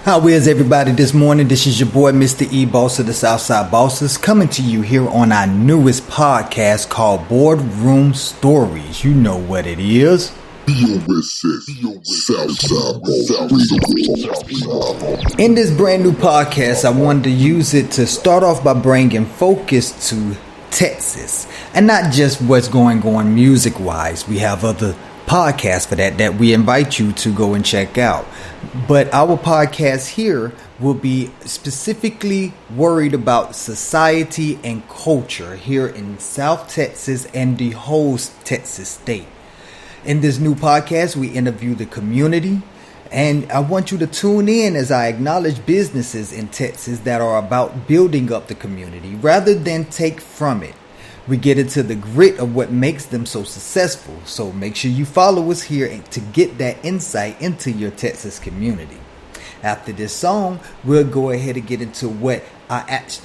How is everybody this morning? This is your boy, Mr. E, boss of the Southside Bosses, coming to you here on our newest podcast called Boardroom Stories. You know what it is. In this brand new podcast, I wanted to use it to start off by bringing focus to Texas, and not just what's going on music-wise. We have other podcasts for that we invite you to go and check out. But our podcast here will be specifically worried about society and culture here in South Texas and the whole Texas state. In this new podcast, we interview the community, and I want you to tune in as I acknowledge businesses in Texas that are about building up the community rather than take from it. We get into the grit of what makes them so successful. So make sure you follow us here to get that insight into your Texas community. After this song, we'll go ahead and get into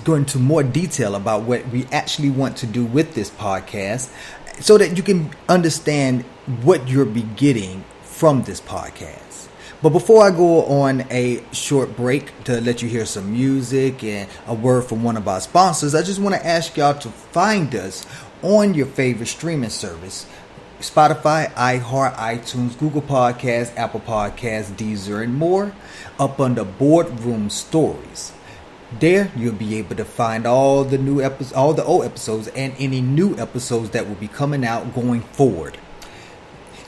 go into more detail about what we actually want to do with this podcast, so that you can understand what you'll be getting from this podcast. But before I go on a short break to let you hear some music and a word from one of our sponsors, I just want to ask y'all to find us on your favorite streaming service: Spotify, iHeart, iTunes, Google Podcasts, Apple Podcasts, Deezer, and more, up under Boardroom Stories. There, you'll be able to find all the new episodes, all the old episodes, and any new episodes that will be coming out going forward.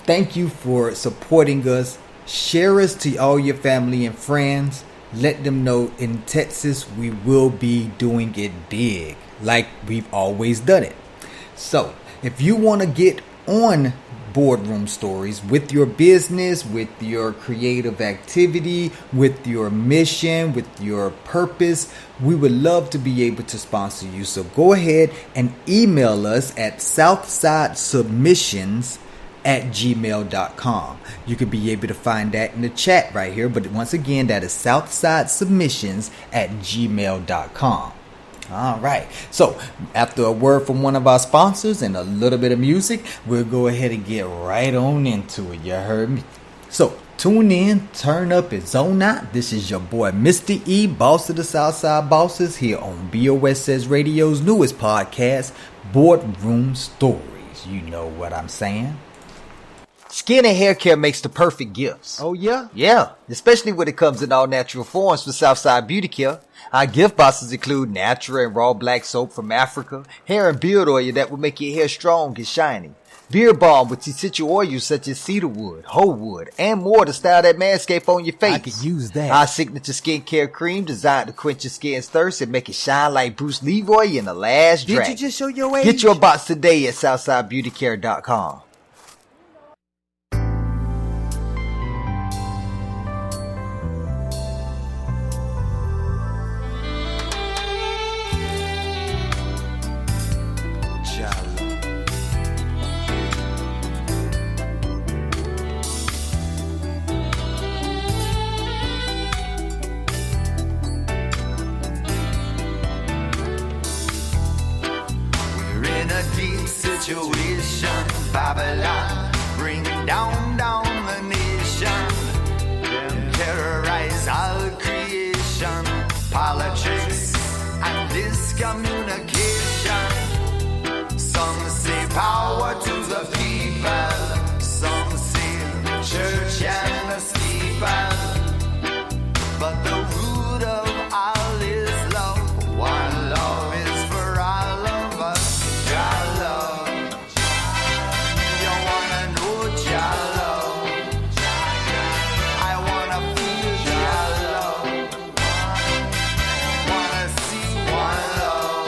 Thank you for supporting us. Share us to all your family and friends. Let them know in Texas we will be doing it big, like we've always done it. So, if you want to get on Boardroom Stories with your business, with your creative activity, with your mission, with your purpose, we would love to be able to sponsor you. So go ahead and email us at southsidesubmissions@gmail.com. You could be able to find that in the chat right here, but once again, that is southsidesubmissions@gmail.com. All right. So after a word from one of our sponsors and a little bit of music, we'll go ahead and get right on into it. You heard me? So tune in, turn up, and zone out. This is your boy, Mr. E, boss of the Southside Bosses, here on BOSS Radio's newest podcast, Boardroom Stories. You know what I'm saying? Skin and hair care makes the perfect gifts. Oh, yeah? Yeah, especially when it comes in all natural forms for Southside Beauty Care. Our gift boxes include natural and raw black soap from Africa, hair and beard oil that will make your hair strong and shiny, beard balm with essential oils such as cedarwood, hoe wood, and more to style that manscape on your face. I could use that. Our signature skincare cream designed to quench your skin's thirst and make it shine like Bruce Leroy in The Last Dragon. Did you just show your age? Get your box today at SouthsideBeautyCare.com. Situation, Babylon, bring down the nation, terrorize all creation, politics and miscommunication. Some say power to the people, some say the church and the steeple, but the root of all is love. One love is for all of us. Jah love. One love.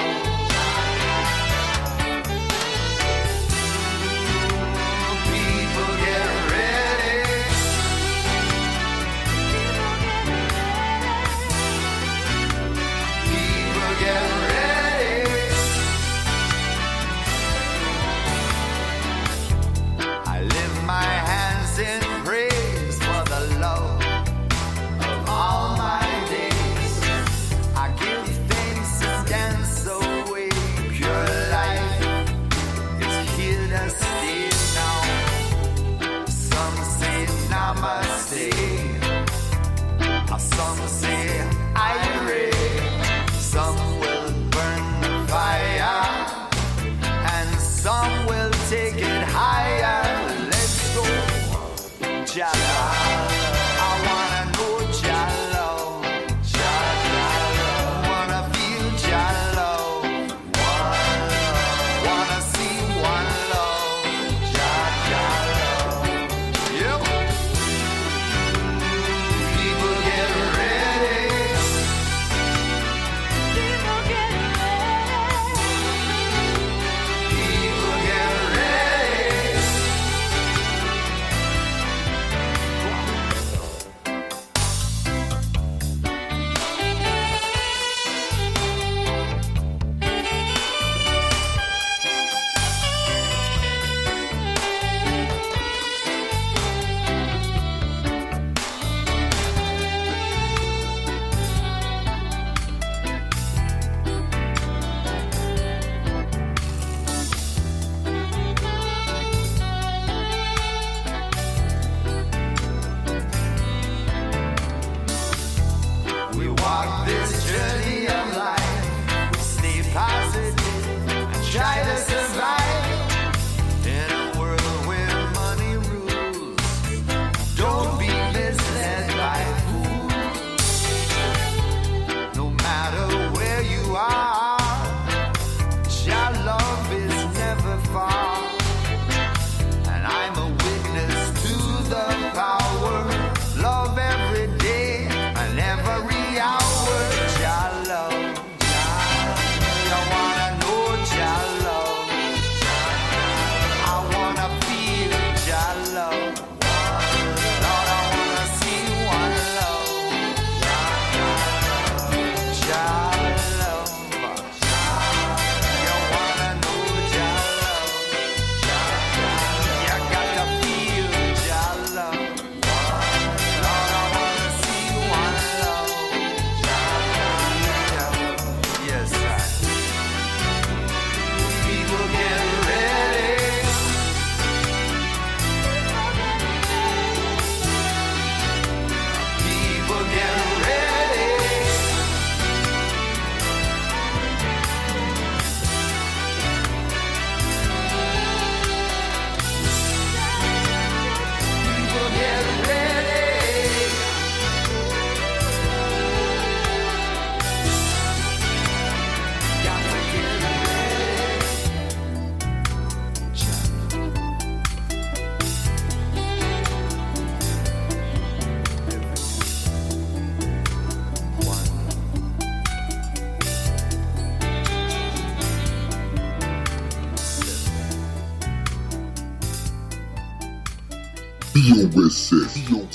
BOSS Radio,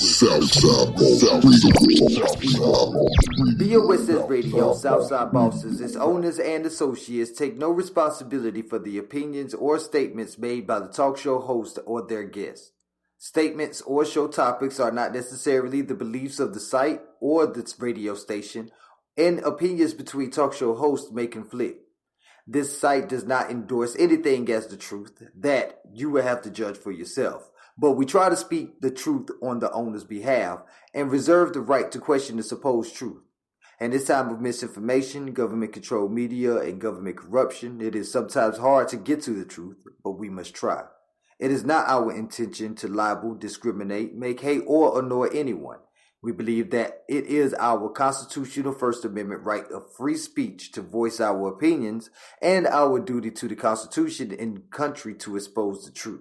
Southside Bosses, its owners and associates take no responsibility for the opinions or statements made by the talk show host or their guests. Statements or show topics are not necessarily the beliefs of the site or the radio station, and opinions between talk show hosts may conflict. This site does not endorse anything as the truth. That you will have to judge for yourself. But we try to speak the truth on the owner's behalf and reserve the right to question the supposed truth. In this time of misinformation, government-controlled media, and government corruption, it is sometimes hard to get to the truth, but we must try. It is not our intention to libel, discriminate, make hate, or annoy anyone. We believe that it is our constitutional First Amendment right of free speech to voice our opinions and our duty to the Constitution and country to expose the truth.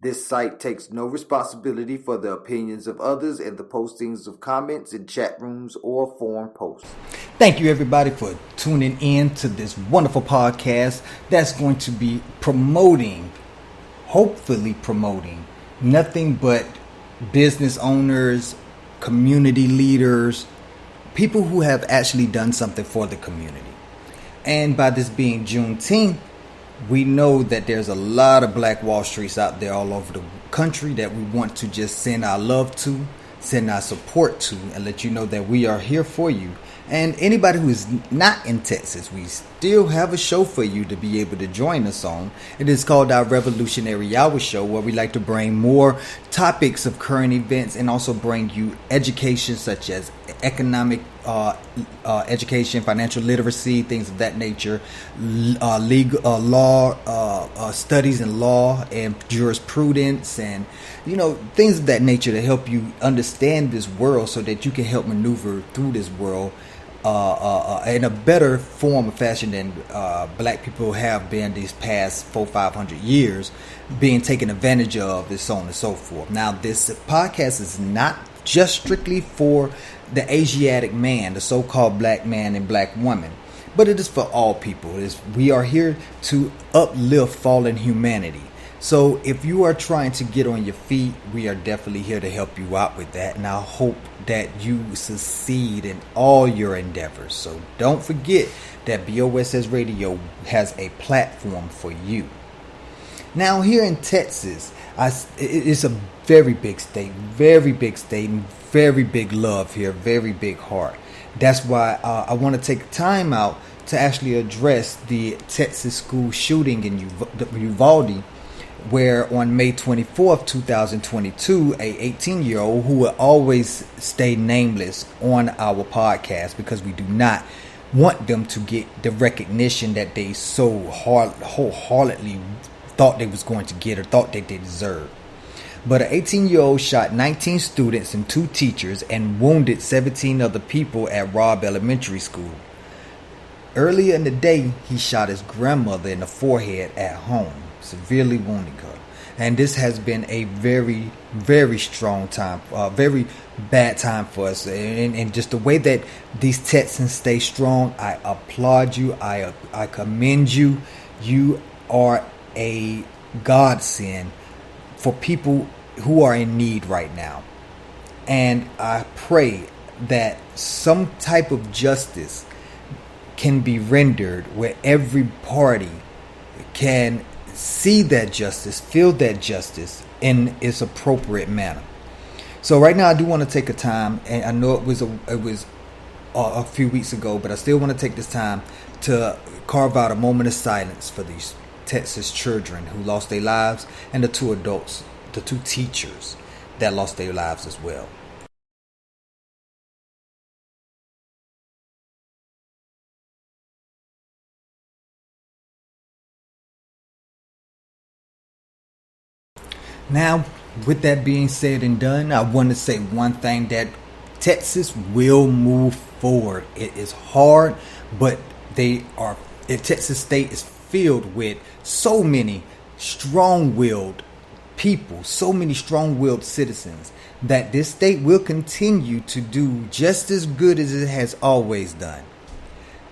This site takes no responsibility for the opinions of others and the postings of comments in chat rooms or forum posts. Thank you everybody for tuning in to this wonderful podcast that's going to be hopefully promoting nothing but business owners, community leaders, people who have actually done something for the community. And by this being Juneteenth, we know that there's a lot of Black Wall Streets out there all over the country that we want to just send our love to, send our support to, and let you know that we are here for you. And anybody who is not in Texas, we still have a show for you to be able to join us on. It is called our Revolutionary Hour Show, where we like to bring more topics of current events and also bring you education such as economic education, financial literacy, things of that nature, legal law, studies in law and jurisprudence, and things of that nature to help you understand this world so that you can help maneuver through this world in a better form of fashion than Black people have been these past 400-500 years, being taken advantage of, and so on and so forth. Now, this podcast is not just strictly for the Asiatic man, the so-called Black man and Black woman, but it is for all people. We are here to uplift fallen humanity. So if you are trying to get on your feet, we are definitely here to help you out with that. And I hope that you succeed in all your endeavors. So don't forget that BOSS Radio has a platform for you. Now here in Texas, it's a very big state, and very big love here, very big heart. That's why I want to take time out to actually address the Texas school shooting in Uvalde, where on May 24th, 2022, a 18-year-old who will always stay nameless on our podcast because we do not want them to get the recognition that they so wholeheartedly thought they was going to get or thought that they deserved. But an 18-year-old shot 19 students and 2 teachers and wounded 17 other people at Robb Elementary School. Earlier in the day, he shot his grandmother in the forehead at home, severely wounding her. And this has been a very, very strong time, very bad time for us. And just the way that these Texans stay strong, I applaud you. I commend you. You are a godsend for people who are in need right now. And I pray that some type of justice can be rendered where every party can see that justice, feel that justice in its appropriate manner. So right now I do want to take a time, and I know it was a few weeks ago, but I still want to take this time to carve out a moment of silence for these Texas children who lost their lives, and the 2 adults, the 2 teachers that lost their lives as well. Now, with that being said and done, I want to say one thing, that Texas will move forward. It is hard, but Texas State is filled with so many strong-willed people, so many strong-willed citizens, that this state will continue to do just as good as it has always done.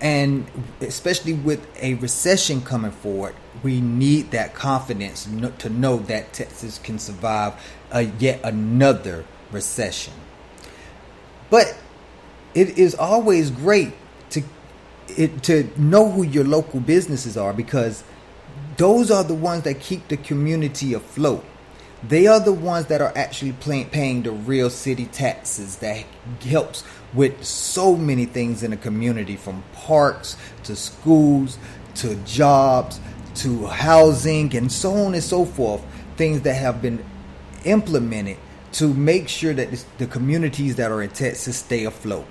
And especially with a recession coming forward, we need that confidence to know that Texas can survive yet another recession. But it is always great to know who your local businesses are, because those are the ones that keep the community afloat. They are the ones that are actually paying the real city taxes that helps with so many things in the community, from parks to schools to jobs to housing and so on and so forth. Things that have been implemented to make sure that the communities that are in Texas stay afloat.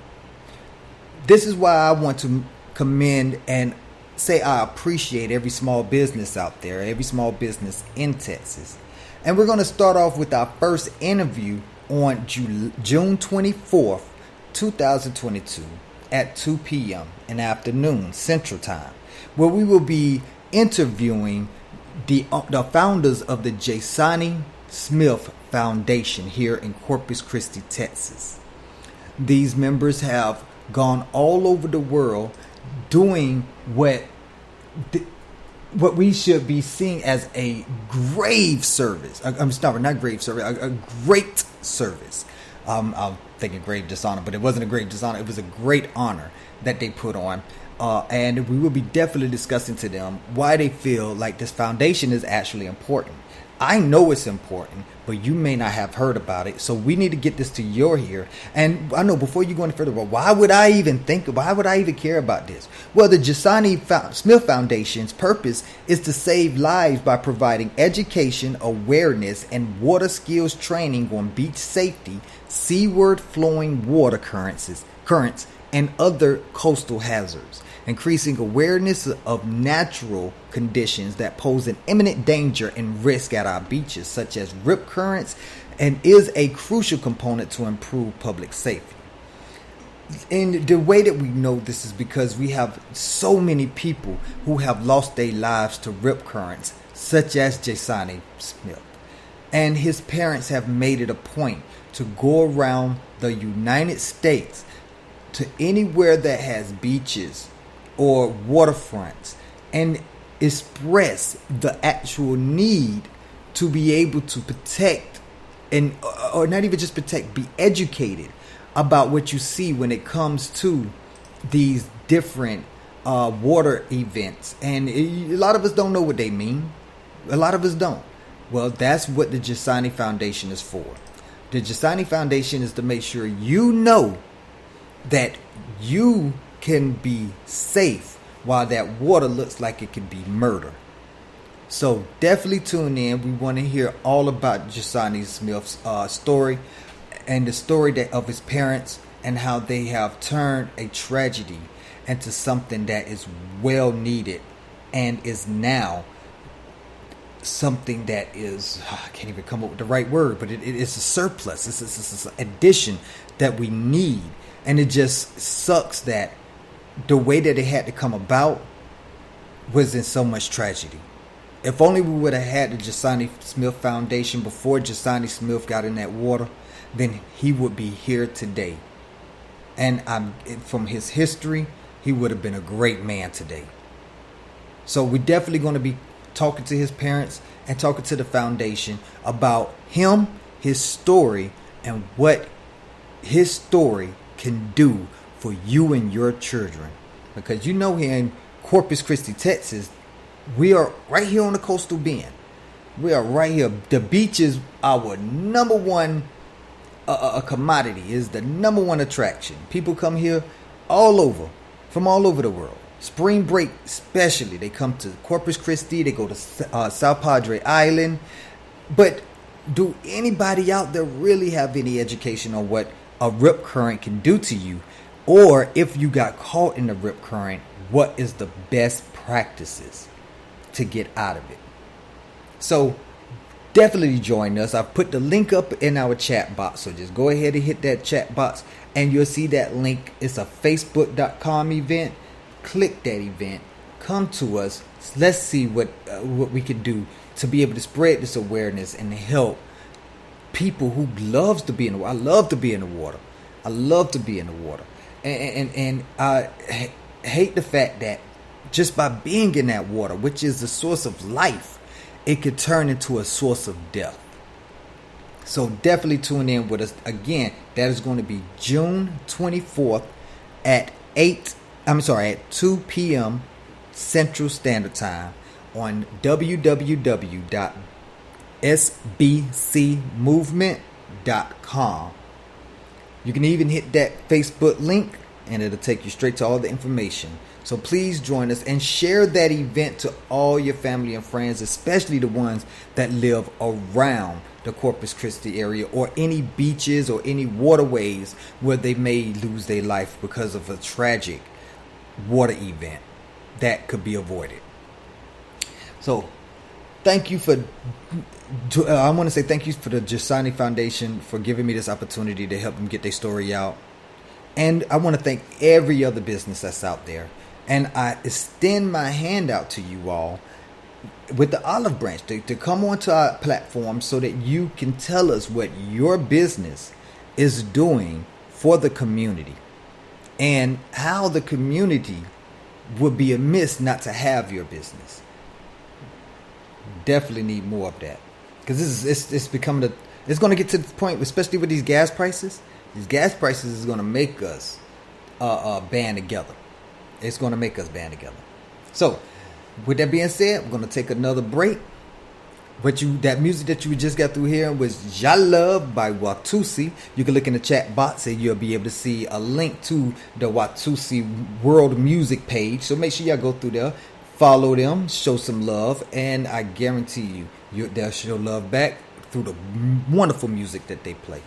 This is why I want to commend and say I appreciate every small business out there, every small business in Texas. And we're going to start off with our first interview on June 24th, 2022 at 2 p.m. in the afternoon Central Time, where we will be interviewing the founders of the Jasani Smith Foundation here in Corpus Christi, Texas. These members have gone all over the world doing what we should be seeing as a grave service. I'm sorry, not grave service, a great service. I'm thinking grave dishonor, but it wasn't a grave dishonor. It was a great honor that they put on. And we will be definitely discussing to them why they feel like this foundation is actually important. I know it's important, but you may not have heard about it. So we need to get this to your ear. And I know, before you go any further, why would I even care about this? Well, the Jasani Smith Foundation's purpose is to save lives by providing education, awareness, and water skills training on beach safety, seaward flowing water currents, and other coastal hazards, increasing awareness of natural conditions that pose an imminent danger and risk at our beaches, such as rip currents, and is a crucial component to improve public safety. And the way that we know this is because we have so many people who have lost their lives to rip currents, such as Jasani Smith. And his parents have made it a point to go around the United States to anywhere that has beaches or waterfronts and express the actual need to be able to protect or not even just protect, be educated about what you see when it comes to these different water events. And a lot of us don't know what they mean. A lot of us don't. Well, that's what the Jasani Foundation is for. The Jasani Foundation is to make sure you know that you can be safe while that water looks like it could be murder. So definitely tune in. We want to hear all about Jasani Smith's story and the story of his parents and how they have turned a tragedy into something that is well needed and is now something that is, I can't even come up with the right word, but it is a surplus. It's an addition that we need. And it just sucks that the way that it had to come about was in so much tragedy. If only we would have had the Jasani Smith Foundation before Jasani Smith got in that water, then he would be here today. And from his history, he would have been a great man today. So we're definitely going to be talking to his parents and talking to the foundation about him, his story, and what his story can do for you and your children. Because you know, here in Corpus Christi, Texas, we are right here on the coastal bend. We are right here. The beach is our number one commodity, is the number one attraction. People come here from all over the world. Spring break especially, they come to Corpus Christi, they go to South Padre Island. But do anybody out there really have any education on what a rip current can do to you? Or if you got caught in the rip current, what is the best practices to get out of it? So definitely join us. I've put the link up in our chat box, so just go ahead and hit that chat box and you'll see that link. It's a facebook.com event. Click that event, come to us. Let's see what we can do to be able to spread this awareness and help people who loves to be in the water. I love to be in the water. I love to be in the water. And hate the fact that just by being in that water, which is the source of life, it could turn into a source of death. So definitely tune in with us. Again, that is going to be June 24th at 2 p.m. Central Standard Time on www.sbcmovement.com. You can even hit that Facebook link and it'll take you straight to all the information. So please join us and share that event to all your family and friends, especially the ones that live around the Corpus Christi area or any beaches or any waterways where they may lose their life because of a tragic water event that could be avoided. So thank you I want to say thank you for the Giussani Foundation for giving me this opportunity to help them get their story out. And I want to thank every other business that's out there. And I extend my hand out to you all with the olive branch to come onto our platform so that you can tell us what your business is doing for the community and how the community would be amiss not to have your business. Definitely need more of that, because it's becoming it's going to get to the point, especially with these gas prices. These gas prices is going to make us band together. It's going to make us band together. So, with that being said, we're going to take another break. That music that you just got through here was Ya Love by Watusi. You can look in the chat box and you'll be able to see a link to the Watusi World Music page. So make sure y'all go through there, follow them, show some love, and I guarantee they'll show love back through the wonderful music that they play.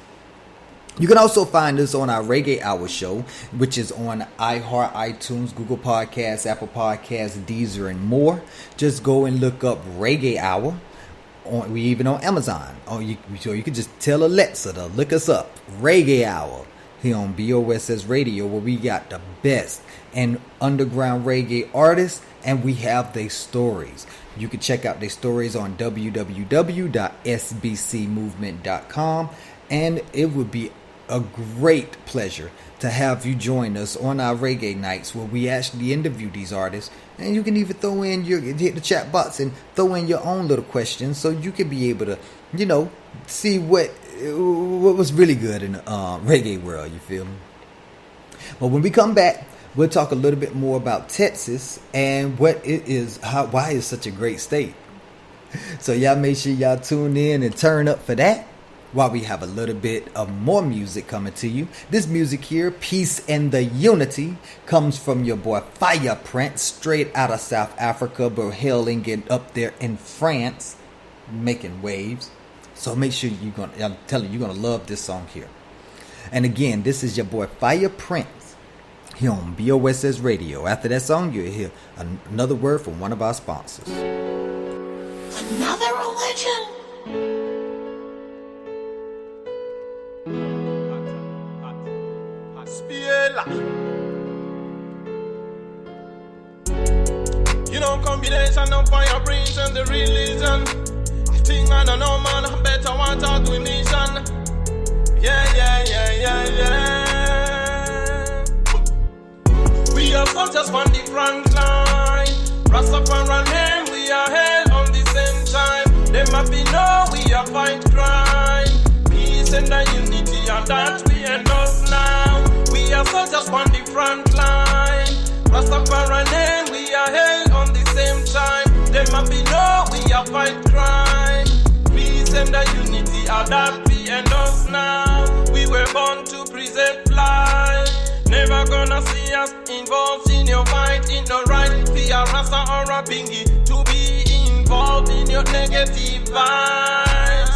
You can also find us on our Reggae Hour show, which is on iHeart, iTunes, Google Podcasts, Apple Podcasts, Deezer, and more. Just go and look up Reggae Hour. We even on Amazon. You can just tell Alexa to look us up. Reggae Hour here on BOSS Radio, where we got the best and underground reggae artists, and we have their stories. You can check out their stories on www.sbcmovement.com, and it would be a great pleasure to have you join us on our reggae nights where we actually interview these artists. And you can even hit the chat box and throw in your own little questions so you can be able to, see what was really good in the reggae world, you feel me? But when we come back, we'll talk a little bit more about Texas and what it is, why it's such a great state. So y'all make sure y'all tune in and turn up for that, while we have a little bit of more music coming to you. This music here, Peace and the Unity, comes from your boy Fire Prince, straight out of South Africa, but hailing it up there in France, making waves. So make sure I'm telling you, you're gonna love this song here. And again, this is your boy Fire Prince here on BOSS Radio. After that song, you'll hear another word from one of our sponsors. Another religion? Combination of fire brings and the religion. I think I don't know, man, I better want to do mission. Yeah. We are soldiers on the front line. Rastafari name, we are held on the same time. They must be know we are fight crime. Peace and the unity, and that we end us now. We are soldiers on the front line. Rastafari name, we are held on the same time. They must be know we are fight crime. Peace and the unity, and that we end us now. We were born to preserve life. Never gonna see us involved in your fight, in the right. Be a Rasta or a Bingy to be involved in your negative vibes.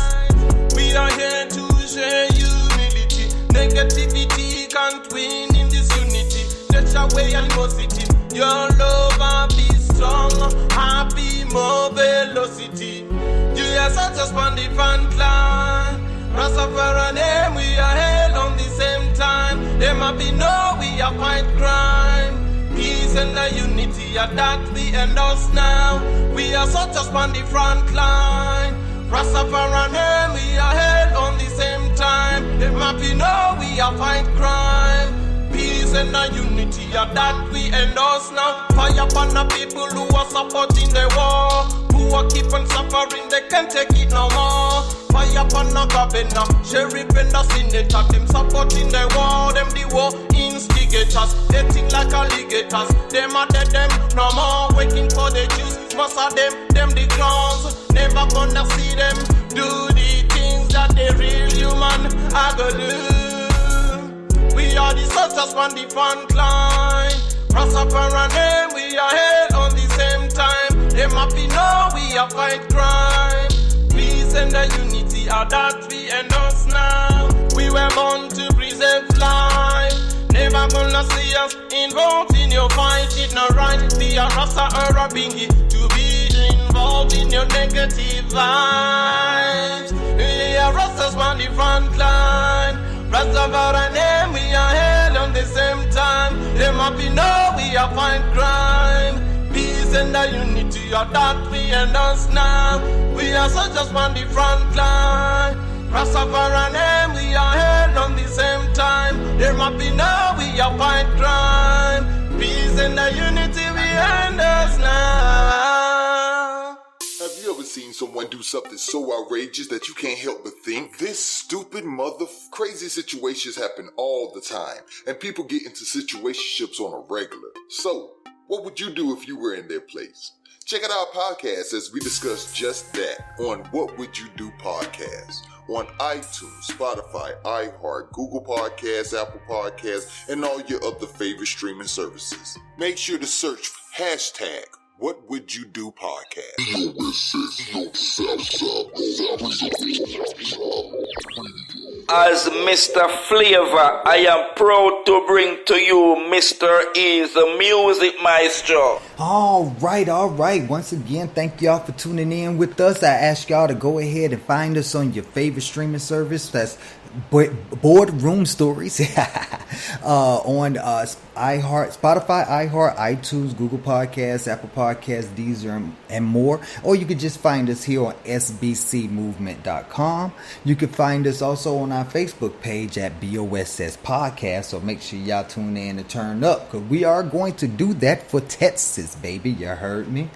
We are here to share humility. Negativity can't win in this unity. Let away animosity. Your love and be strong. Happy more velocity. You are such a splendid front line. Rastafari name, we are held on the same time. There must be no, we are fight crime. Peace and the unity, and that we end us now. We are such a splendid front line. Rastafari name, we are held on the same time. There must be no, we are fight crime. Peace and the unity. unity and that we endorse now. Fire upon the people who are supporting the war, who are keep on suffering, they can't take it no more. Fire upon the governor, sheriff and the senator, them supporting the war, them the war instigators. They think like alligators, them are dead, them no more. Waiting for the Jews, most of them the clowns. Never gonna see them do the things that the real human are gonna do. We are the soldiers on the front line. Rastafari and we are held on the same time. Them happy know we are fight crime. Peace and the unity are that we endorse now. We were born to preserve life. Never gonna see us involved in your fight. It's not right. Be a Rasta or a Bingy to be involved in your negative vibes. We are Rastas on the front line. Rastafari and we are held on the same time. Them happy know we are fight crime. Peace and the unity are that we endorse now. We are soldiers on the front line. Rastafari and we are held on the same time. There might be now we are fight crime. Peace and the unity we endorse now. Have you ever seen someone do something so outrageous that you can't help but think, this stupid crazy situations happen all the time, and people get into situationships on a regular. So, what would you do if you were in their place? Check out our podcast as we discuss just that on What Would You Do podcast on iTunes, Spotify, iHeart, Google Podcasts, Apple Podcasts, and all your other favorite streaming services. Make sure to search hashtag What Would You Do podcast. As Mr. Flavor, I am proud to bring to you Mr. E, the music maestro. All right. Once again, thank y'all for tuning in with us. I ask y'all to go ahead and find us on your favorite streaming service. That's Boardroom Stories on iHeart, Spotify, iHeart, iTunes, Google Podcasts, Apple Podcasts, Deezer, and more. Or you could just find us here on sbcmovement.com. You can find us also on our Facebook page at BOSS Podcast. So make sure y'all tune in and turn up, because we are going to do that for Texas, baby. You heard me.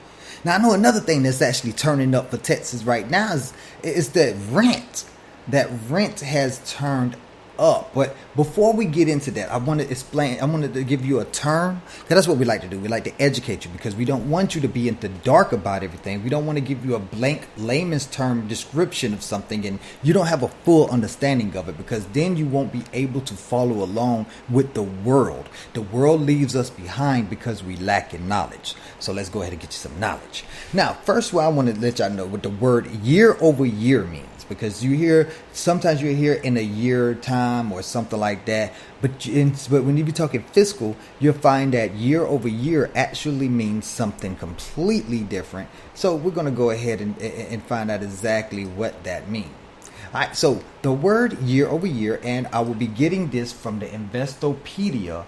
Now, I know another thing that's actually turning up for Texas right now is that rent. That rent has turned up. But before we get into that, I want to give you a term, because that's what we like to do. We like to educate you, because we don't want you to be in the dark about everything. We don't want to give you a blank layman's term description of something and you don't have a full understanding of it, because then you won't be able to follow along with the world. The world leaves us behind because we lack in knowledge. So let's go ahead and get you some knowledge. Now, first, I want to let y'all know what the word year over year means. Because sometimes you hear in a year time or something like that, but when you be talking fiscal, you'll find that year over year actually means something completely different. So we're going to go ahead and find out exactly what that means. All right, so the word year over year, and I will be getting this from the Investopedia.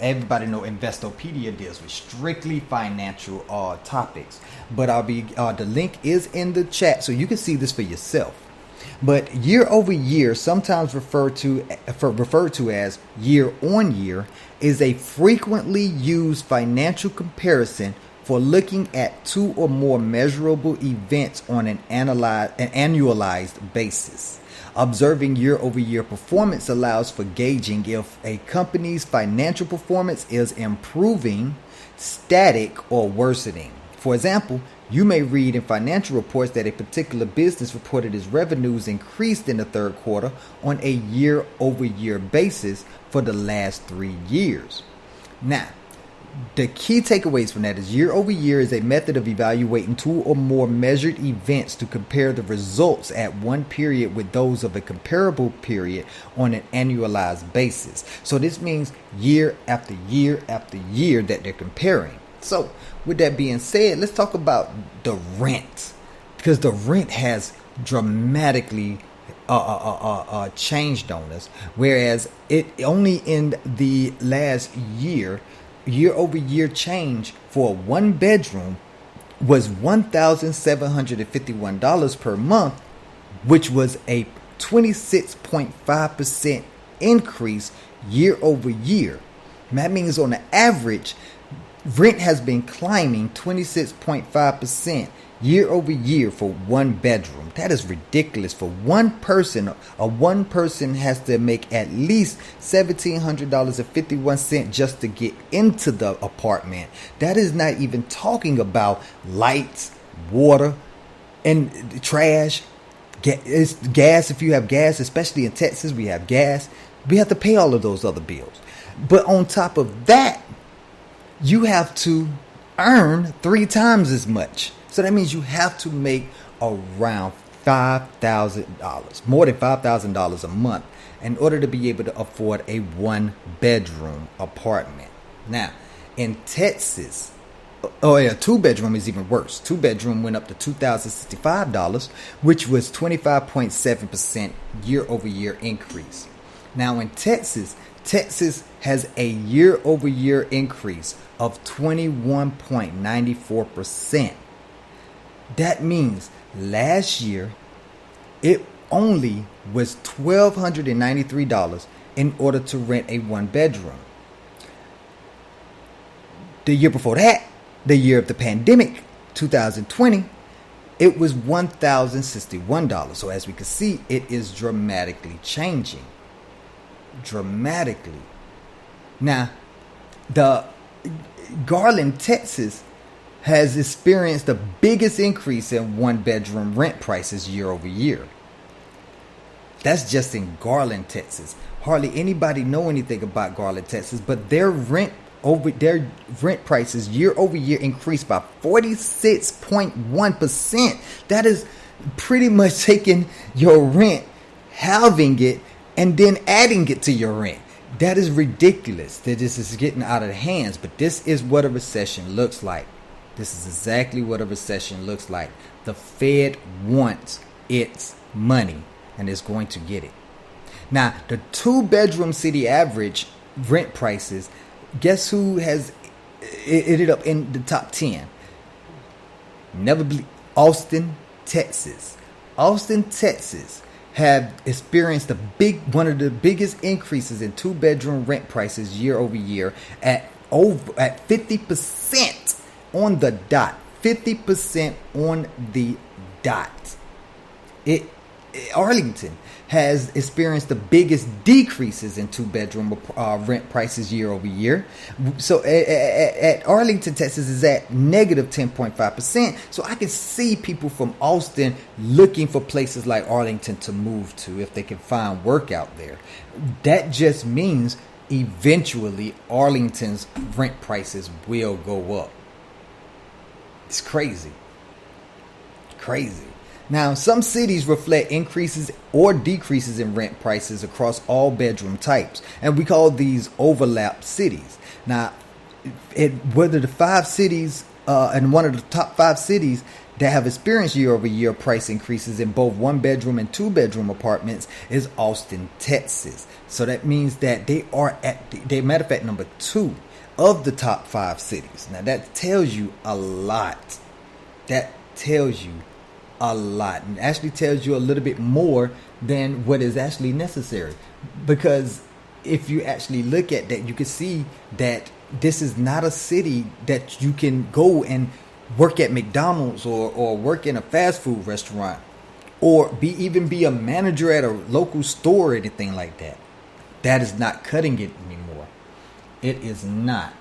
Everybody know Investopedia deals with strictly financial topics, but I'll be the link is in the chat so you can see this for yourself. But year over year, sometimes referred to as year on year, is a frequently used financial comparison for looking at two or more measurable events on an annualized basis. Observing year-over-year performance allows for gauging if a company's financial performance is improving, static, or worsening. For example, you may read in financial reports that a particular business reported its revenues increased in the third quarter on a year-over-year basis for the last 3 years. Now, the key takeaways from that is year over year is a method of evaluating two or more measured events to compare the results at one period with those of a comparable period on an annualized basis. So this means year after year after year that they're comparing. So with that being said, let's talk about the rent, because the rent has dramatically changed on us, whereas it only in the last year over year change for a one bedroom was $1,751 per month, which was a 26.5% increase year over year. That means on the average, rent has been climbing 26.5% year over year for one bedroom. That is ridiculous. For one person, one person has to make at least $1,751 just to get into the apartment. That is not even talking about lights, water, and trash. It's gas. If you have gas, especially in Texas, we have gas. We have to pay all of those other bills. But on top of that, you have to earn 3 times as much. So that means you have to make around $5,000, more than $5,000 a month in order to be able to afford a 1-bedroom apartment. Now, in Texas, 2-bedroom is even worse. 2-bedroom went up to $2,065, which was 25.7% year over year increase. Now in Texas has a year over year increase of 21.94%. That means last year it only was $1,293 in order to rent a 1-bedroom. The year before that, the year of the pandemic, 2020, it was $1,061. So as we can see, it is dramatically changing. Dramatically. Now, the Garland, Texas has experienced the biggest increase in 1-bedroom rent prices year over year. That's just in Garland, Texas. Hardly anybody know anything about Garland, Texas, but their rent prices year over year increased by 46.1%. That is pretty much taking your rent, halving it, and then adding it to your rent. That is ridiculous. That this is getting out of the hands, but this is what a recession looks like. This is exactly what a recession looks like. The Fed wants its money, and it's going to get it. Now, the 2-bedroom city average rent prices, guess who has ended up in the top 10? Never believe. Austin, Texas. Austin, Texas have experienced one of the biggest increases in 2-bedroom rent prices year over year at 50%. On the dot. 50% on the dot. Arlington has experienced the biggest decreases in 2-bedroom rent prices year over year. So at Arlington, Texas is at negative 10.5%. So I can see people from Austin looking for places like Arlington to move to if they can find work out there. That just means eventually Arlington's rent prices will go up. It's crazy. Crazy. Now, some cities reflect increases or decreases in rent prices across all bedroom types, and we call these overlap cities. Now, whether the 5 cities and one of the top 5 cities that have experienced year-over-year price increases in both 1-bedroom and 2-bedroom apartments is Austin, Texas. So that means that they are matter of fact, number 2 of the top 5 cities. Now that tells you a lot. That tells you a lot, and actually tells you a little bit more than what is actually necessary. Because if you actually look at that, you can see that this is not a city that you can go and work at McDonald's or work in a fast food restaurant or even be a manager at a local store or anything like that. That is not cutting it anymore. It is not.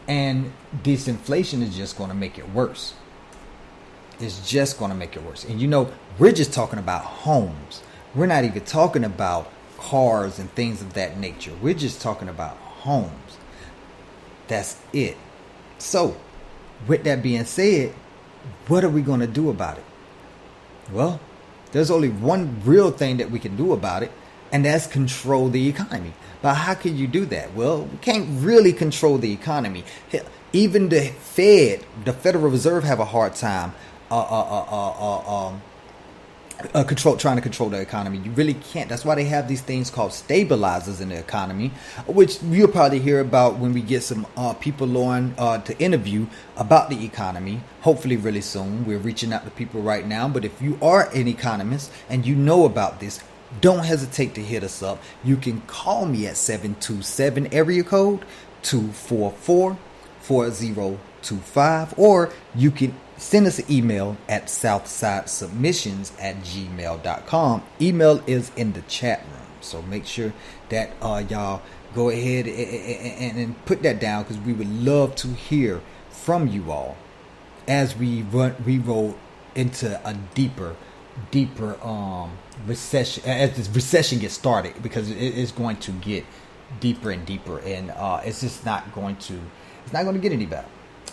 And this inflation is just going to make it worse. It's just going to make it worse. And we're just talking about homes. We're not even talking about cars and things of that nature. We're just talking about homes. That's it. So, with that being said, what are we going to do about it? Well, there's only one real thing that we can do about it, and that's control the economy. But how can you do that? Well, we can't really control the economy. Even the Fed, the Federal Reserve, have a hard time trying to control the economy. You really can't. That's why they have these things called stabilizers in the economy, which you'll probably hear about when we get some people on to interview about the economy, hopefully really soon. We're reaching out to people right now, but if you are an economist and you know about this, don't hesitate to hit us up. You can call me at 727 area code 244-4025, or you can send us an email at southsidesubmissions@gmail.com. Email is in the chat room. So make sure that y'all go ahead and put that down, because we would love to hear from you all as we roll into a deeper recession, as this recession gets started, because it is going to get deeper and deeper, and it's not going to get any better.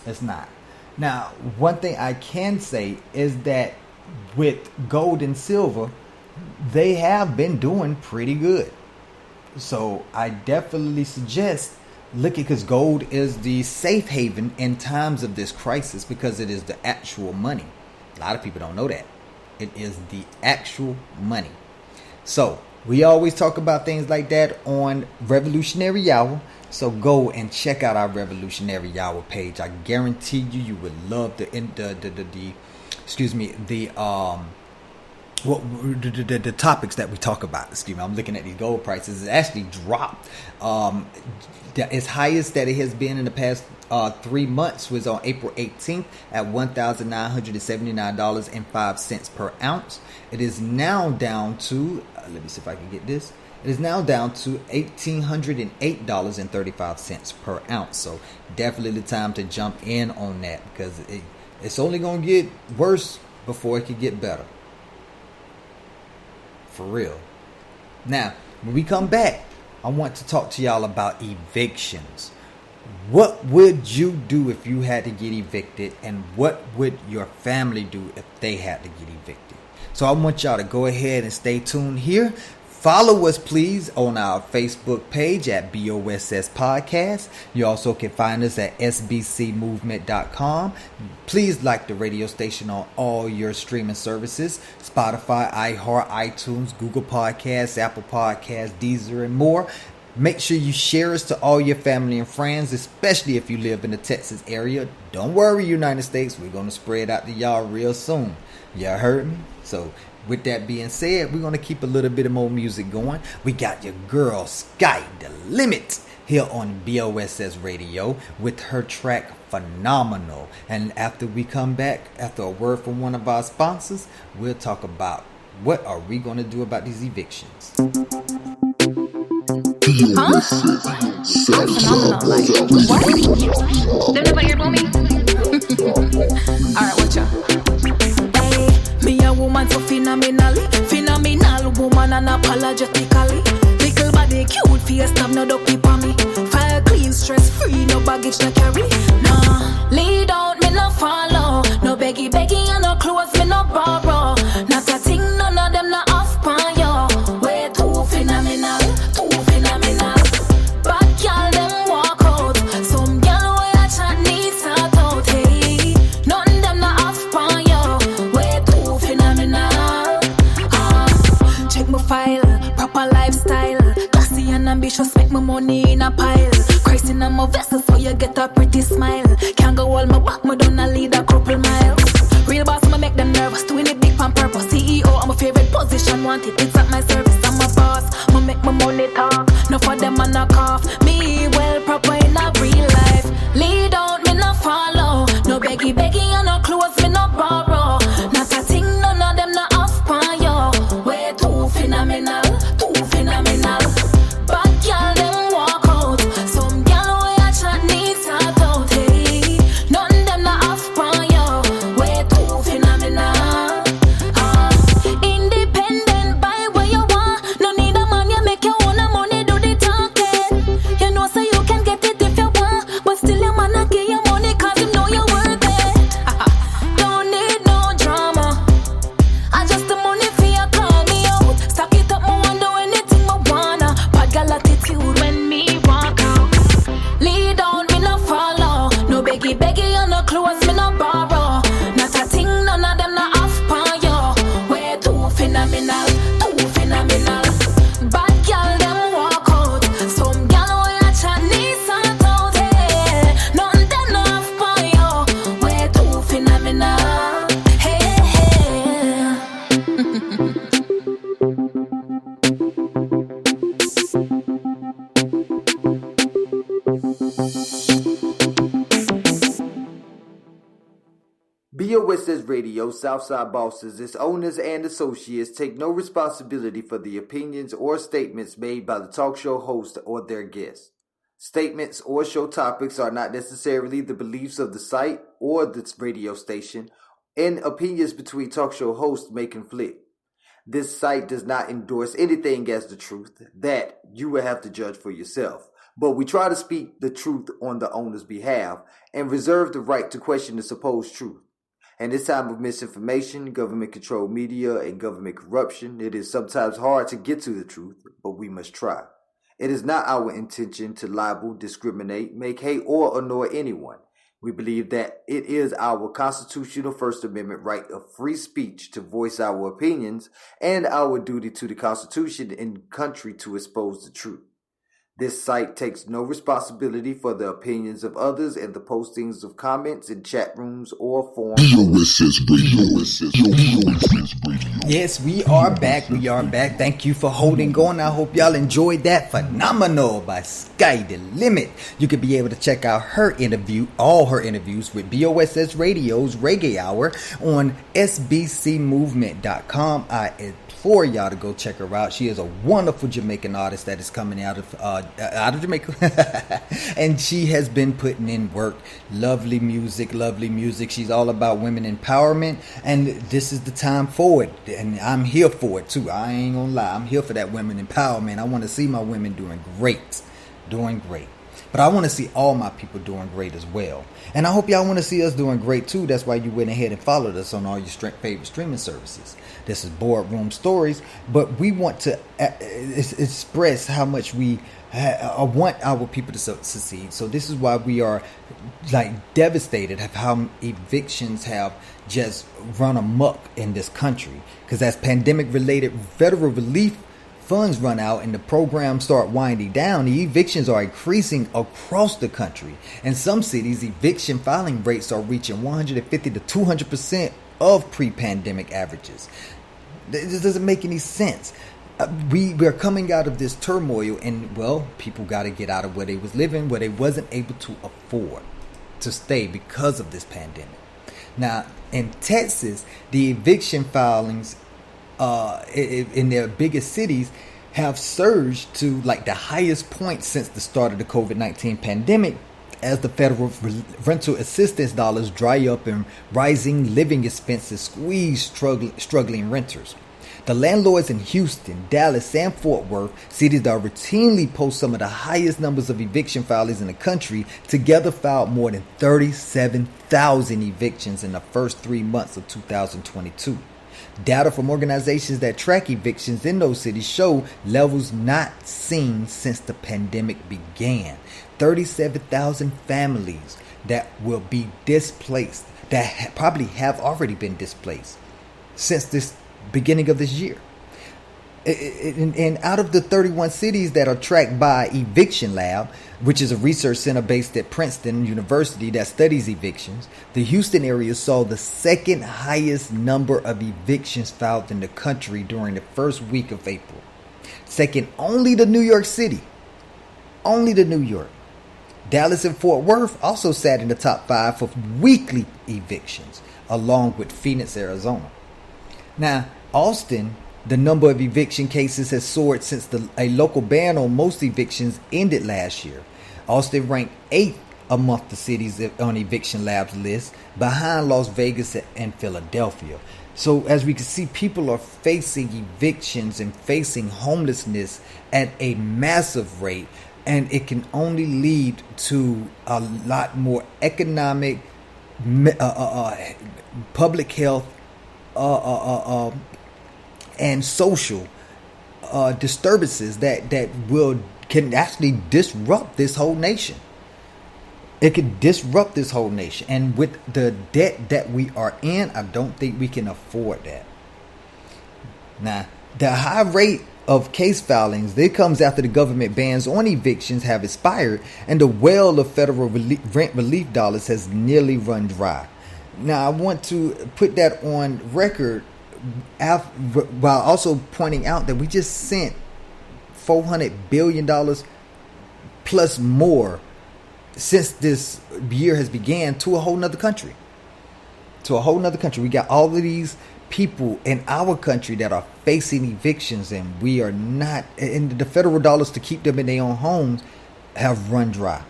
It's not. Now, one thing I can say is that with gold and silver, they have been doing pretty good. So I definitely suggest because gold is the safe haven in times of this crisis, because it is the actual money. A lot of people don't know that. It is the actual money. So we always talk about things like that on Revolutionary Hour. So go and check out our Revolutionary Hour page. I guarantee you would love the topics that we talk about. Excuse me, I'm looking at these gold prices. It actually dropped. As highest that it has been in the past 3 months was on April 18th at $1,979.05 per ounce. It is now down to, let me see if I can get this. It is now down to $1,808.35 per ounce. So definitely the time to jump in on that, because it's only going to get worse before it can get better. For real. Now, when we come back, I want to talk to y'all about evictions. What would you do if you had to get evicted, and what would your family do if they had to get evicted? So I want y'all to go ahead and stay tuned here. Follow us, please, on our Facebook page at BOSS Podcast. You also can find us at sbcmovement.com. Please like the radio station on all your streaming services: Spotify, iHeart, iTunes, Google Podcasts, Apple Podcasts, Deezer, and more. Make sure you share us to all your family and friends, especially if you live in the Texas area. Don't worry, United States. We're going to spread out to y'all real soon. Y'all heard me? So with that being said, we're going to keep a little bit of more music going. We got your girl, Sky the Limit, here on BOSS Radio with her track, Phenomenal. And after we come back, after a word from one of our sponsors, we'll talk about what are we going to do about these evictions. Huh? Phenomenal. Like, what? There's nobody here but me? Alright, watch out. Me a woman so phenomenal woman unapologetically. Little body cute face, have no dopey for me. Fire clean, stress free, no baggage to carry. Nah, lead out, me no follow. No beggy and no clothes, me no borrow. Not a thing, none of them not off pan yo. Way too phenomenal. Bad girl them walk out. Some girl way I chat need sort out. Hey, none them not off pan yo. Way too phenomenal. Check my file, proper lifestyle. Classy and ambitious, make my money in a pile. Christ in my vessel, so you get a pretty smile. Can't go all my back, me don't lead a couple miles. Real boss, I'ma make them nervous, doing it big on purpose. CEO, I'm a favorite position, wanted, it's at my service. I'm a boss, I'ma make my money talk. No for them, I knock off. Me well proper in a real life. Lead out, me no follow. No beggy, and no clothes, me no borrow. Not a thing, none of them not off pan yo. Way too phenomenal. Bad girl them walk out. Some girl way I chat need sort out. Hey, none them not off pan yo. Way too phenomenal. Independent, buy what you want. No need a man, you make your own money, do the talking. BOSS Radio, Southside Bosses, its owners and associates take no responsibility for the opinions or statements made by the talk show host or their guests. Statements or show topics are not necessarily the beliefs of the site or the radio station, and opinions between talk show hosts may conflict. This site does not endorse anything as the truth. That you will have to judge for yourself. But we try to speak the truth on the owner's behalf and reserve the right to question the supposed truth. In this time of misinformation, government-controlled media, and government corruption, it is sometimes hard to get to the truth, but we must try. It is not our intention to libel, discriminate, make hate, or annoy anyone. We believe that it is our constitutional First Amendment right of free speech to voice our opinions and our duty to the Constitution and country to expose the truth. This site takes no responsibility for the opinions of others and the postings of comments in chat rooms or forums. Yes, we are back. Thank you for holding on. I hope y'all enjoyed that. Phenomenal by Sky the Limit. You could be able to check out all her interviews with BOSS Radio's Reggae Hour on sbcmovement.com. I implore y'all to go check her out. She is a wonderful Jamaican artist that is coming out of Jamaica. And she has been putting in work. Lovely music. She's all about women empowerment, and this is the time for it, and I'm here for it too. I ain't gonna lie, I'm here for that women empowerment. I want to see my women doing great, but I want to see all my people doing great as well, and I hope y'all want to see us doing great too. That's why you went ahead and followed us on all your favorite streaming services. This is Boardroom Stories, but we want to express how much we want our people to succeed. So this is why we are devastated of how evictions have just run amok in this country. Because as pandemic-related federal relief funds run out and the programs start winding down, the evictions are increasing across the country. In some cities, eviction filing rates are reaching 150 to 200% of pre-pandemic averages. This doesn't make any sense. We're coming out of this turmoil, and people got to get out of where they was living, where they wasn't able to afford to stay because of this pandemic. Now, in Texas, the eviction filings in their biggest cities have surged to the highest point since the start of the COVID-19 pandemic, as the federal rental assistance dollars dry up and rising living expenses squeeze struggling renters. The landlords in Houston, Dallas, and Fort Worth, cities that routinely post some of the highest numbers of eviction filings in the country, together filed more than 37,000 evictions in the first 3 months of 2022. Data from organizations that track evictions in those cities show levels not seen since the pandemic began. 37,000 families that will be displaced, that probably have already been displaced since this beginning of this year. And out of the 31 cities that are tracked by Eviction Lab, which is a research center based at Princeton University that studies evictions, the Houston area saw the second highest number of evictions filed in the country during the first week of April. Second only to New York City. Only to New York. Dallas and Fort Worth also sat in the top 5 for weekly evictions, along with Phoenix, Arizona. Now, Austin, the number of eviction cases has soared since a local ban on most evictions ended last year. Austin ranked 8th among the cities on Eviction Lab's list, behind Las Vegas and Philadelphia. So as we can see, people are facing evictions and facing homelessness at a massive rate, and it can only lead to a lot more economic, public health, and social disturbances that can actually disrupt this whole nation. It could disrupt this whole nation, and with the debt that we are in, I don't think we can afford that. Now, the high rate of case filings that comes after the government bans on evictions have expired, and the well of federal rent relief dollars has nearly run dry. Now, I want to put that on record while also pointing out that we just sent $400 billion plus more since this year has began to a whole nother country. to a whole nother country. We got all of these people in our country that are facing evictions, and we are not, and the federal dollars to keep them in their own homes have run dry.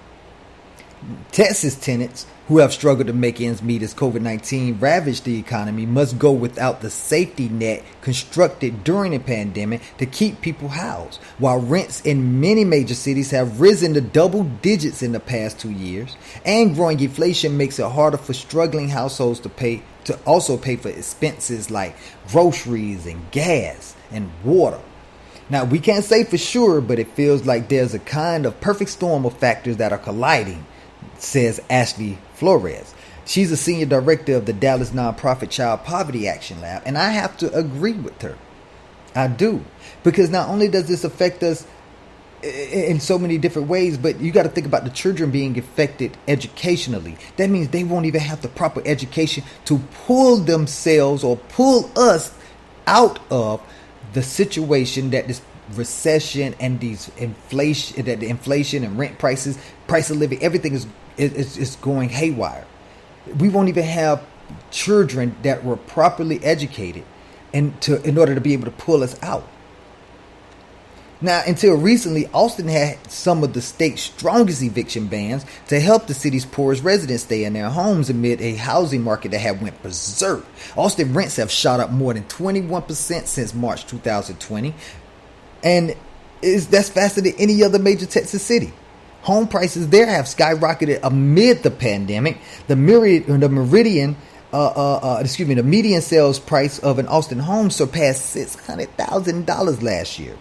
Texas tenants who have struggled to make ends meet as COVID-19 ravaged the economy must go without the safety net constructed during the pandemic to keep people housed. While rents in many major cities have risen to double digits in the past 2 years, and growing inflation makes it harder for struggling households to also pay for expenses like groceries and gas and water. Now, we can't say for sure, but it feels like there's a kind of perfect storm of factors that are colliding, says Ashley Flores. She's a senior director of the Dallas nonprofit Child Poverty Action Lab, and I have to agree with her. I do. Because not only does this affect us in so many different ways, but you got to think about the children being affected educationally. That means they won't even have the proper education to pull themselves or pull us out of the situation that this recession and these inflation, that the inflation and rent prices, price of living, everything is going haywire. We won't even have children that were properly educated in order to be able to pull us out. Now, until recently, Austin had some of the state's strongest eviction bans to help the city's poorest residents stay in their homes amid a housing market that had went berserk. Austin rents have shot up more than 21% since March 2020, and that's faster than any other major Texas city. Home prices there have skyrocketed amid the pandemic. The median sales price of an Austin home surpassed $600,000 last year.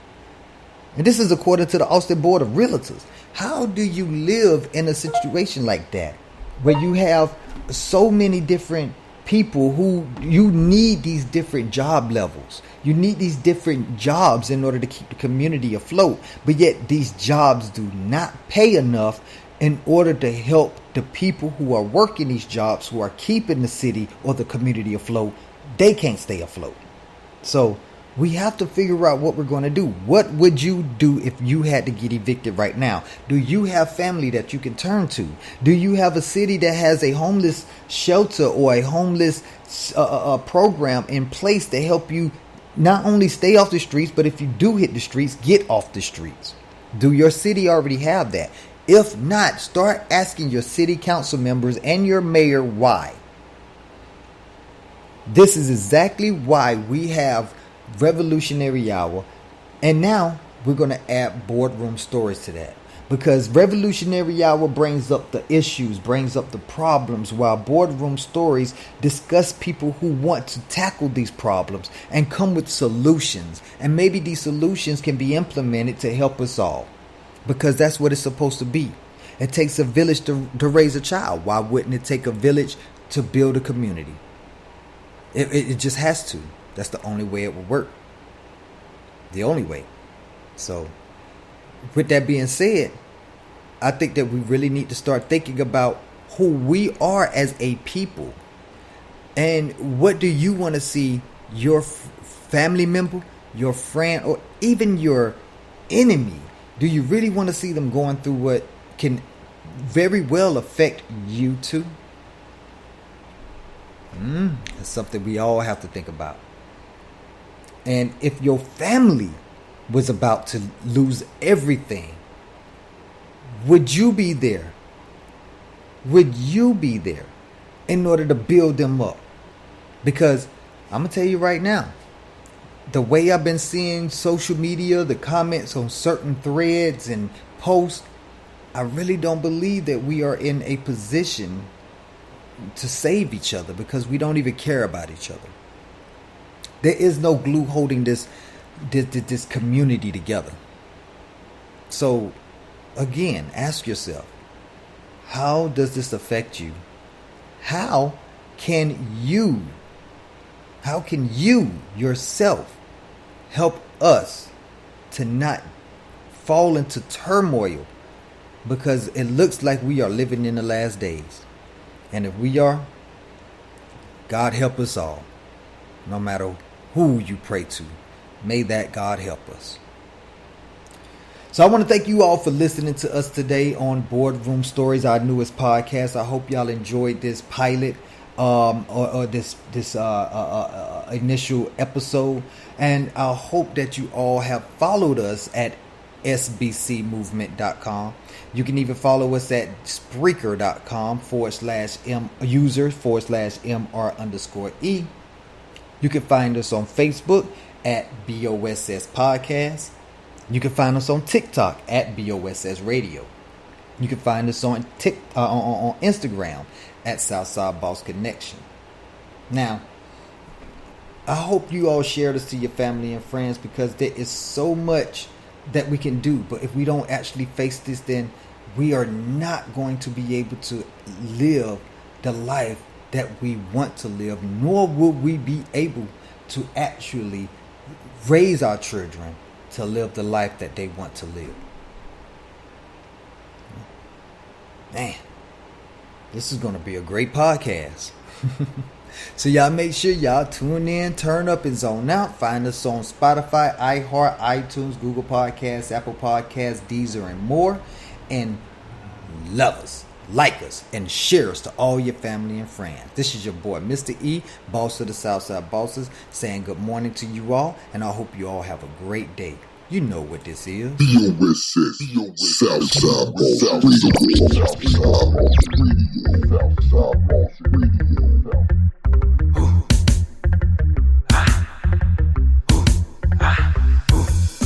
And this is according to the Austin Board of Realtors. How do you live in a situation like that, where you have so many different people who you need these different job levels? You need these different jobs in order to keep the community afloat. But yet these jobs do not pay enough in order to help the people who are working these jobs, who are keeping the city or the community afloat. They can't stay afloat. So we have to figure out what we're going to do. What would you do if you had to get evicted right now? Do you have family that you can turn to? Do you have a city that has a homeless shelter or a homeless program in place to help you not only stay off the streets, but if you do hit the streets, get off the streets? Do your city already have that? If not, start asking your city council members and your mayor why. This is exactly why we have Revolutionary Hour, and now we're going to add Boardroom Stories to that, because Revolutionary Hour brings up the issues, brings up the problems, while Boardroom Stories discuss people who want to tackle these problems and come with solutions, and maybe these solutions can be implemented to help us all, because that's what it's supposed to be. It takes a village to raise a child. Why wouldn't it take a village to build a community? It just has to. That's the only way it will work. The only way. So, with that being said, I think that we really need to start thinking about who we are as a people. And what do you want to see your family member, your friend, or even your enemy? Do you really want to see them going through what can very well affect you too? It's something we all have to think about. And if your family was about to lose everything, would you be there? Would you be there in order to build them up? Because I'm going to tell you right now, the way I've been seeing social media, the comments on certain threads and posts, I really don't believe that we are in a position to save each other, because we don't even care about each other. There is no glue holding this community together. So, again, ask yourself, how does this affect you? How can you yourself help us to not fall into turmoil? Because it looks like we are living in the last days. And if we are, God help us all. No matter who you pray to, may that God help us. So I want to thank you all for listening to us today on Boardroom Stories, our newest podcast. I hope y'all enjoyed this pilot. or this initial episode, and I hope that you all have followed us at sbcmovement.com. You can even follow us at Spreaker.com/user/MR_E. You can find us on Facebook at BOSS Podcast. You can find us on TikTok at BOSS Radio. You can find us on on Instagram at Southside Boss Connection. Now, I hope you all share this to your family and friends, because there is so much that we can do. But if we don't actually face this, then we are not going to be able to live the life that we want to live, nor will we be able to actually raise our children to live the life that they want to live. Man, this is going to be a great podcast. So y'all make sure y'all tune in, turn up, and zone out. Find us on Spotify, iHeart, iTunes, Google Podcasts, Apple Podcasts, Deezer, and more. And love us, like us, and share us to all your family and friends. This is your boy, Mr. E, boss of the Southside Bosses, saying good morning to you all, and I hope you all have a great day. You know what this is. BOSS, Southside Boss Radio.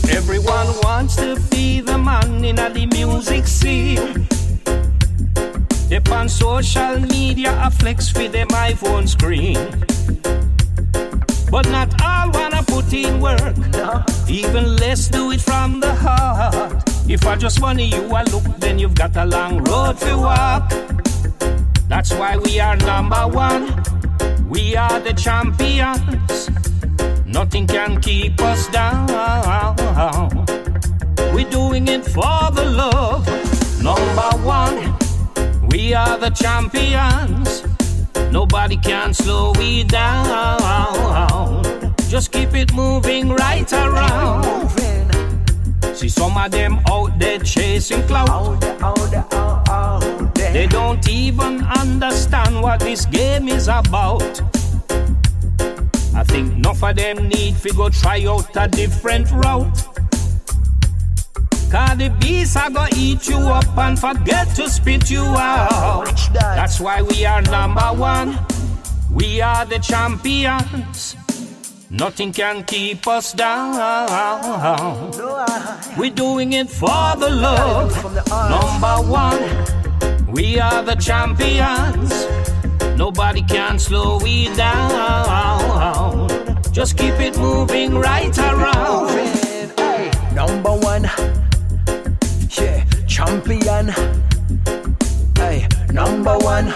Everyone wants to be the man in the music scene. They on social media a flex for them iPhone screen. But not all wanna put in work, no. Even less do it from the heart. If I just want you a look, then you've got a long road to walk. That's why we are number one. We are the champions. Nothing can keep us down. We're doing it for the love. Number one. We are the champions. Nobody can slow we down. Just keep it moving right around. See some of them out there chasing clout. They don't even understand what this game is about. I think enough of them need to go try out a different route. Cause the beasts are gonna eat you up and forget to spit you out. That's why we are number one. We are the champions. Nothing can keep us down. We're doing it for the love. Number one. We are the champions. Nobody can slow we down. Just keep it moving right around. Number one. Yeah, champion. Hey, number one.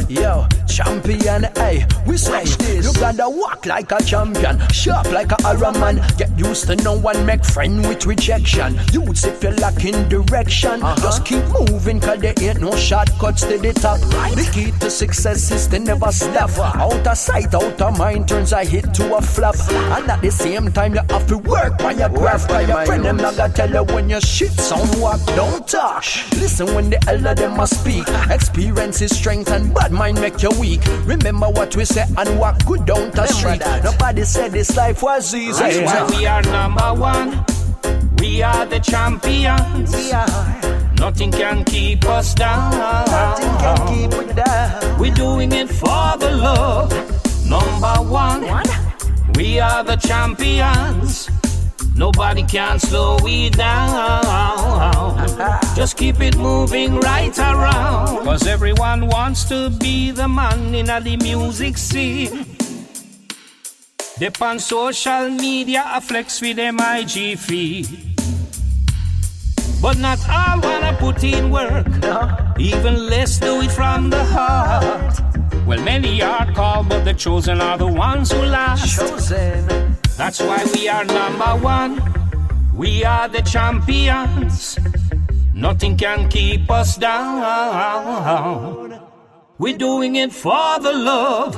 Yo, champion. Hey, we say you gotta walk like a champion, sharp like a arrow man. Get used to no one make friend with rejection. Youths, if you're lacking direction, just keep moving, cause there ain't no shortcuts to the top. The key to success is to never stop. Out of sight, out of mind turns a hit to a flop. And at the same time you have to work on your craft. By your friend, them not gonna tell you when your shit sound walk. Don't talk. Listen when the elder them must speak. Experience is strength and bad mind make you weak. Remember what we say and walk good down the street. Nobody said this life was easy. That's why we are number one. We are the champions. Nothing can keep us down. We're doing it for the love. Number one. We are the champions. Nobody can slow we down. Just keep it moving right around. Cause everyone wants to be the man in the music scene. They on social media a flex with them IG feed. But not all wanna put in work, even less do it from the heart. Well, many are called, but the chosen are the ones who last. That's why we are number one. We are the champions. Nothing can keep us down. We're doing it for the love.